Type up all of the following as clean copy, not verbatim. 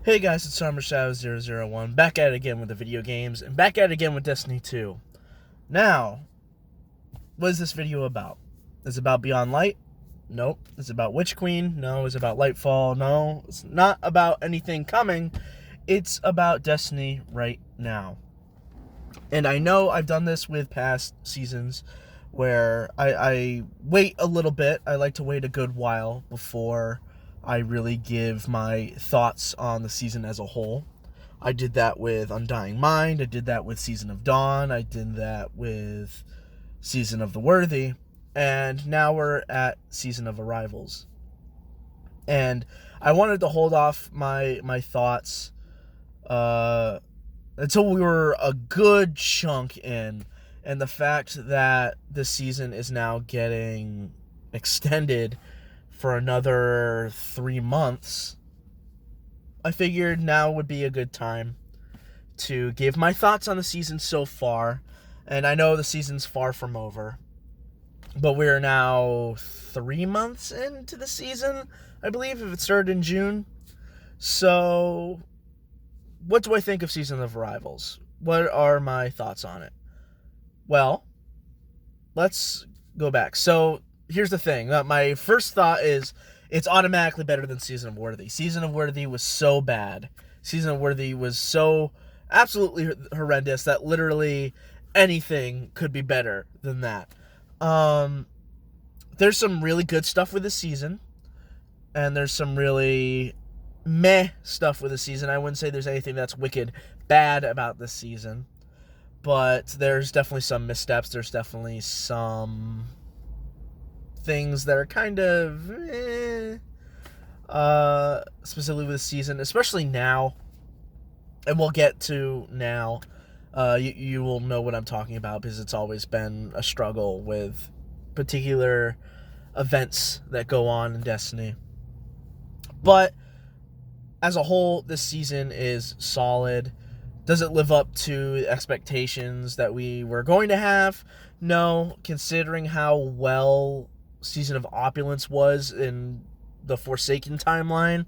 Hey guys, it's Summer Shadow 001, back at it again with the video games, and back at it again with Destiny 2. Now, what is this video about? Is it about Beyond Light? Nope. Is it about Witch Queen? No. Is it about Lightfall? No. It's not about anything coming. It's about Destiny right now. And I know I've done this with past seasons where I wait a little bit. I like to wait a good while before I really give my thoughts on the season as a whole. I did that with Undying Mind. I did that with Season of Dawn. I did that with Season of the Worthy. And now we're at Season of Arrivals. And I wanted to hold off my thoughts until we were a good chunk in. And the fact that this season is now getting extended for another 3 months, I figured now would be a good time to give my thoughts on the season so far. And I know the season's far from over, but we're now 3 months into the season, I believe, if it started in June. So, what do I think of Season of Arrivals? What are my thoughts on it? Well, let's go back. So, here's the thing. My first thought is it's automatically better than Season of Worthy. Season of Worthy was so bad. Season of Worthy was so absolutely horrendous that literally anything could be better than that. There's some really good stuff with this season, and there's some really meh stuff with the season. I wouldn't say there's anything that's wicked bad about this season, but there's definitely some missteps. There's definitely some things that are kind of specifically with the season, especially now, and we'll get to now. You will know what I'm talking about because it's always been a struggle with particular events that go on in Destiny. But as a whole, this season is solid. Does it live up to expectations that we were going to have? No, considering how well Season of Opulence was in the Forsaken timeline.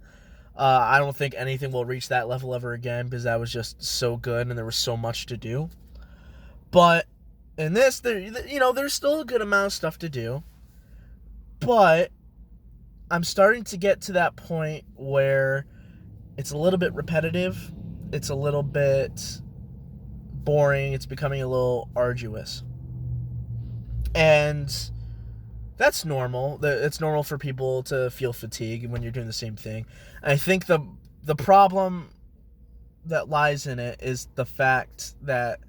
I don't think anything will reach that level ever again because that was just so good and there was so much to do. But in this, there's still a good amount of stuff to do. But I'm starting to get to that point where it's a little bit repetitive. It's a little bit boring. It's becoming a little arduous. And that's normal. It's normal for people to feel fatigue when you're doing the same thing. And I think the problem that lies in it is the fact that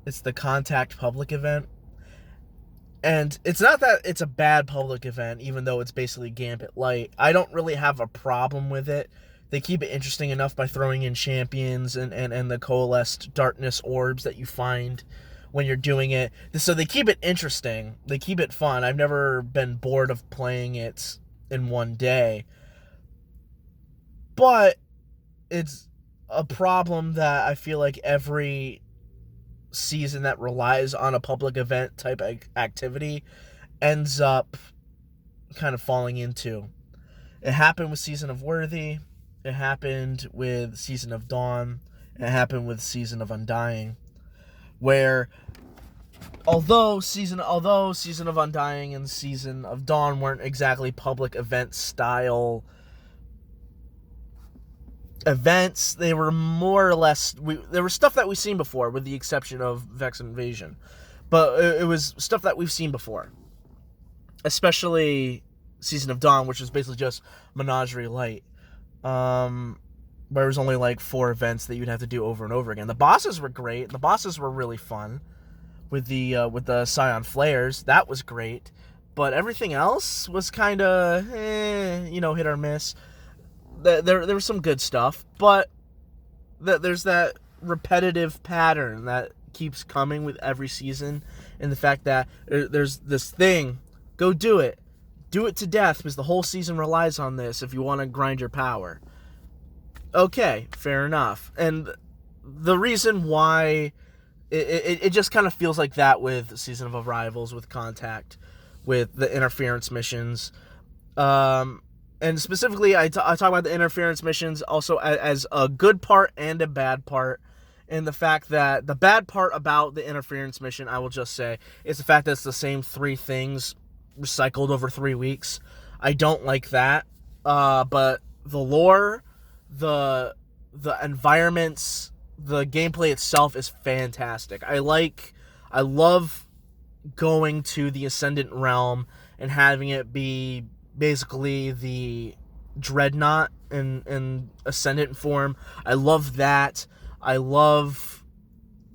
it's the Contact public event. And it's not that it's a bad public event, even though it's basically Gambit Light. I don't really have a problem with it. They keep it interesting enough by throwing in champions and the coalesced darkness orbs that you find when you're doing it. So they keep it interesting. They keep it fun. I've never been bored of playing it in one day. But it's a problem that I feel like every season that relies on a public event type activity ends up kind of falling into. It happened with Season of Worthy. It happened with Season of Dawn. It happened with Season of Undying, where although Season of Undying and Season of Dawn weren't exactly public event style events, they were more or less, there was stuff that we've seen before, with the exception of Vex Invasion, but it was stuff that we've seen before, especially Season of Dawn, which was basically just Menagerie Light, where it was only like 4 events that you'd have to do over and over again. The bosses were great. The bosses were really fun with the Scion Flares. That was great, but everything else was kind of hit or miss. There was some good stuff, but there's that repetitive pattern that keeps coming with every season, and the fact that there's this thing, go do it to death because the whole season relies on this if you want to grind your power. Okay, fair enough. And the reason why it just kind of feels like that with Season of Arrivals, with Contact, with the interference missions, and specifically, I talk about the interference missions also as a good part and a bad part. And the fact that the bad part about the interference mission, I will just say, is the fact that it's the same 3 things recycled over 3 weeks. I don't like that. But the lore, the environments, the gameplay itself is fantastic. I love going to the Ascendant Realm and having it be basically the Dreadnought in Ascendant form. I love that. I love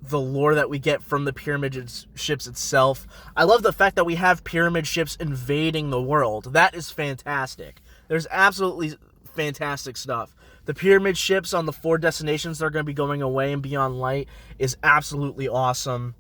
the lore that we get from the pyramid ships itself. I love the fact that we have pyramid ships invading the world. That is fantastic. There's absolutely fantastic stuff. The pyramid ships on the 4 destinations that are going to be going away in Beyond Light is absolutely awesome.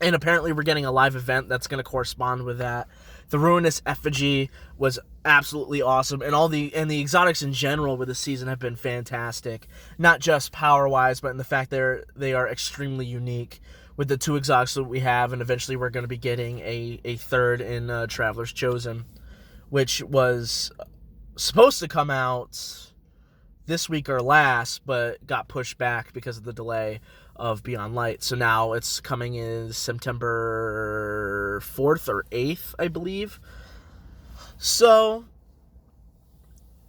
And apparently we're getting a live event that's going to correspond with that. The Ruinous Effigy was absolutely awesome, and the exotics in general with the season have been fantastic. Not just power-wise, but in the fact they are extremely unique with the 2 exotics that we have, and eventually we're going to be getting a third in Traveler's Chosen, which was supposed to come out this week or last, but got pushed back because of the delay of Beyond Light. So now it's coming in September 4th or 8th, I believe. So,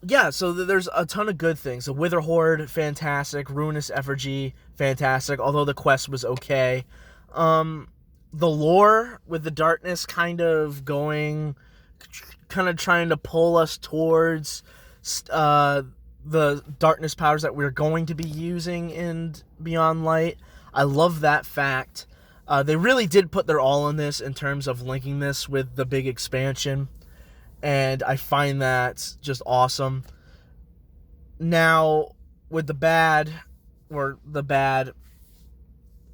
yeah, so there's a ton of good things. The Wither Horde, fantastic. Ruinous Effigy, fantastic, although the quest was okay. The lore with the darkness kind of trying to pull us towards the darkness powers that we're going to be using in Beyond Light. I love that fact. They really did put their all in this in terms of linking this with the big expansion, and I find that just awesome. Now, with the bad,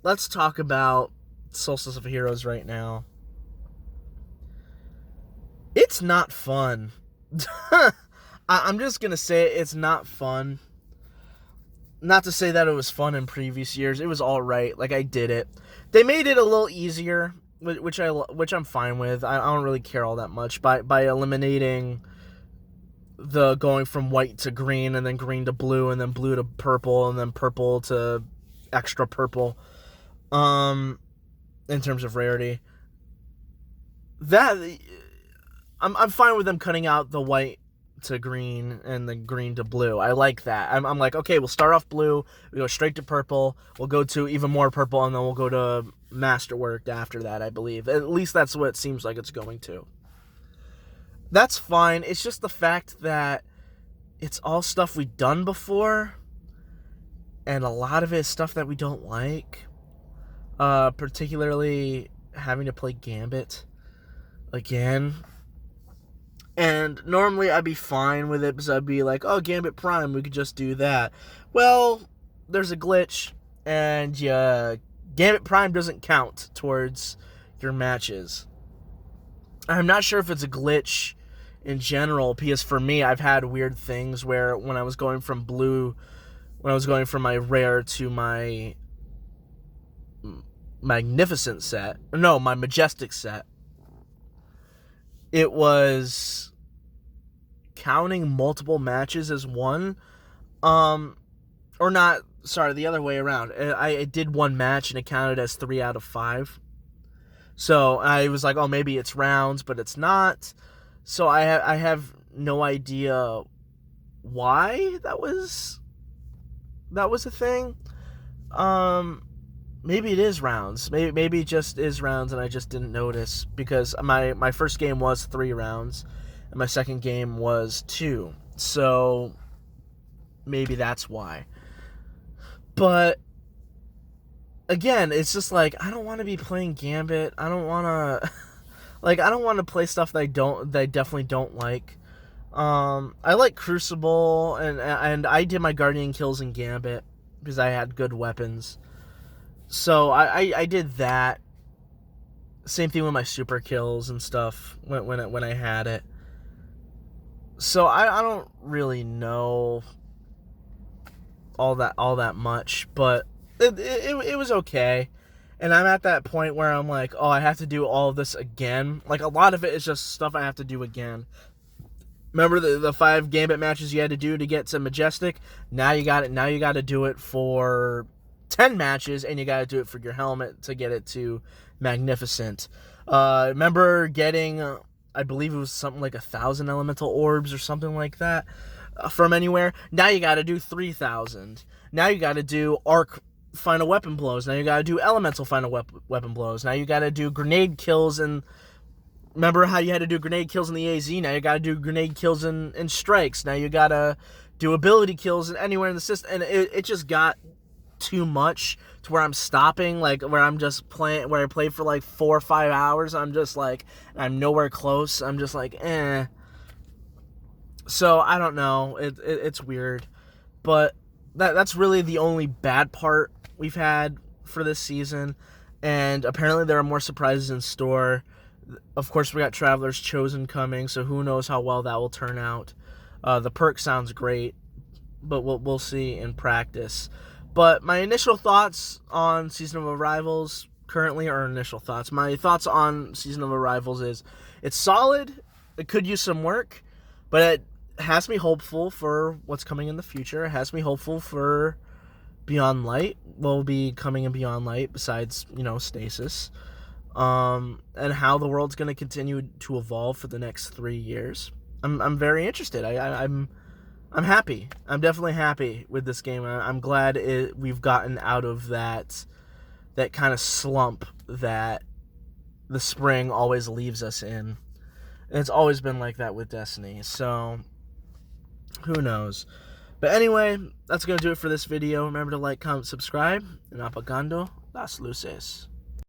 let's talk about Solstice of Heroes right now. It's not fun. I'm just going to say it's not fun. Not to say that it was fun in previous years. It was all right. Like, I did it. They made it a little easier, which I'm fine with. I don't really care all that much by eliminating the going from white to green and then green to blue and then blue to purple and then purple to extra purple. In terms of rarity. That I'm fine with them cutting out the white to green and the green to blue. I like that. I'm like, okay, we'll start off blue, we go straight to purple, we'll go to even more purple, and then we'll go to Masterwork after that, I believe. At least that's what it seems like it's going to. That's fine. It's just the fact that it's all stuff we've done before, and a lot of it is stuff that we don't like. Particularly having to play Gambit again. And normally I'd be fine with it because I'd be like, oh, Gambit Prime, we could just do that. Well, there's a glitch, and Gambit Prime doesn't count towards your matches. I'm not sure if it's a glitch in general, because for me, I've had weird things where when I was going from my rare to my magnificent set, no, my majestic set, it was counting multiple matches as one, or not, sorry, the other way around. I did one match and it counted as 3 out of 5. So I was like, oh, maybe it's rounds, but it's not. So I have no idea why that was a thing. Maybe it is rounds. Maybe it just is rounds and I just didn't notice, because my first game was 3 rounds and my second game was 2. So maybe that's why. But again, it's just like, I don't want to be playing Gambit. I don't want to I don't want to play stuff that I definitely don't like. I like Crucible, and I did my Guardian kills in Gambit because I had good weapons. So I did that. Same thing with my super kills and stuff when I had it. So I don't really know all that much, but it was okay. And I'm at that point where I'm like, oh, I have to do all of this again. Like, a lot of it is just stuff I have to do again. Remember the 5 Gambit matches you had to do to get to Majestic? Now you got it. Now you got to do it for 10 matches, and you got to do it for your helmet to get it to Magnificent. Remember getting, I believe it was something like 1,000 elemental orbs or something like that from anywhere. Now you got to do 3,000. Now you got to do arc final weapon blows. Now you got to do elemental final weapon blows. Now you got to do grenade kills. And remember how you had to do grenade kills in the AZ? Now you got to do grenade kills in strikes. Now you got to do ability kills anywhere in the system. And it just got too much to where I'm stopping, like where I'm just playing, where I play for like 4 or 5 hours. I'm just like, I'm nowhere close. I'm just like, eh. So I don't know. It's weird, but that's really the only bad part we've had for this season. And apparently there are more surprises in store. Of course, we got Traveler's Chosen coming, so who knows how well that will turn out. The perk sounds great, but we'll see in practice. But my initial thoughts on Season of Arrivals currently are initial thoughts. My thoughts on Season of Arrivals is it's solid. It could use some work, but it has me hopeful for what's coming in the future. It has me hopeful for Beyond Light. Will be coming in Beyond Light besides, Stasis. And how the world's going to continue to evolve for the next 3 years. I'm very interested. I'm happy. I'm definitely happy with this game. I'm glad we've gotten out of that kind of slump that the spring always leaves us in. And it's always been like that with Destiny. So, who knows? But anyway, that's going to do it for this video. Remember to like, comment, subscribe. And apagando las luces.